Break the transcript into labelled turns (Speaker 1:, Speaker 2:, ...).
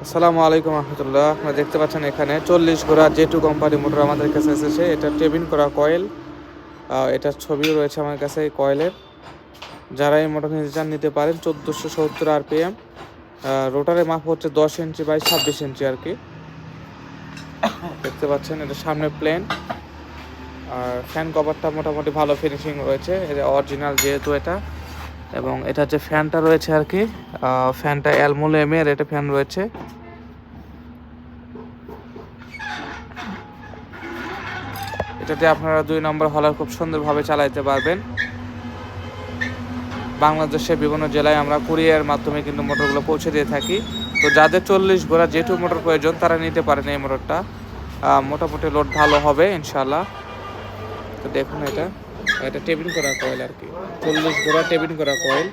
Speaker 1: আসসালামু আলাইকুম রহমতুল্লাহ। আপনারা দেখতে পাচ্ছেন এখানে 40 ঘোড়া জে2 কোম্পানি মোটর আমাদের কাছে এসেছে। এটা টেবিন করা কয়েল, এটার ছবিও রয়েছে আমার কাছে এই কয়েলের। যারা এই মোটর নিতে চান নিতে পারেন। 1470 আরপিএম, রোটারের মাপ হচ্ছে 10 ইঞ্চি বাই 26 ইঞ্চি আর কি। দেখতে পাচ্ছেন এটা সামনে প্লেন, আর ফ্যান কভারটা মোটামুটি ভালো ফিনিশিং রয়েছে, এটা অরিজিনাল যেহেতু এটা। এবং এটা যে ফ্যানটা রয়েছে আর কি, ফ্যানটা অ্যালমুনিয়ামের এটা ফ্যান রয়েছে। এটাতে আপনারা 2 নম্বর হলার খুব সুন্দরভাবে চালাইতে পারবেন। বাংলাদেশের বিভিন্ন জেলায় আমরা কুরিয়ার মাধ্যমে কিন্তু মোটরগুলো পৌঁছে দিয়ে থাকি। তো যাদের 40 ঘোড়া জে2 মোটর প্রয়োজন তারা নিতে পারেন এই মোটরটা। মোটামুটি লোড ভালো হবে ইনশাল্লাহ। তো দেখুন এটা এটা টেবিন করা কয়েল আর কি, 40 ঘোড়া টেবিন করা কয়েল।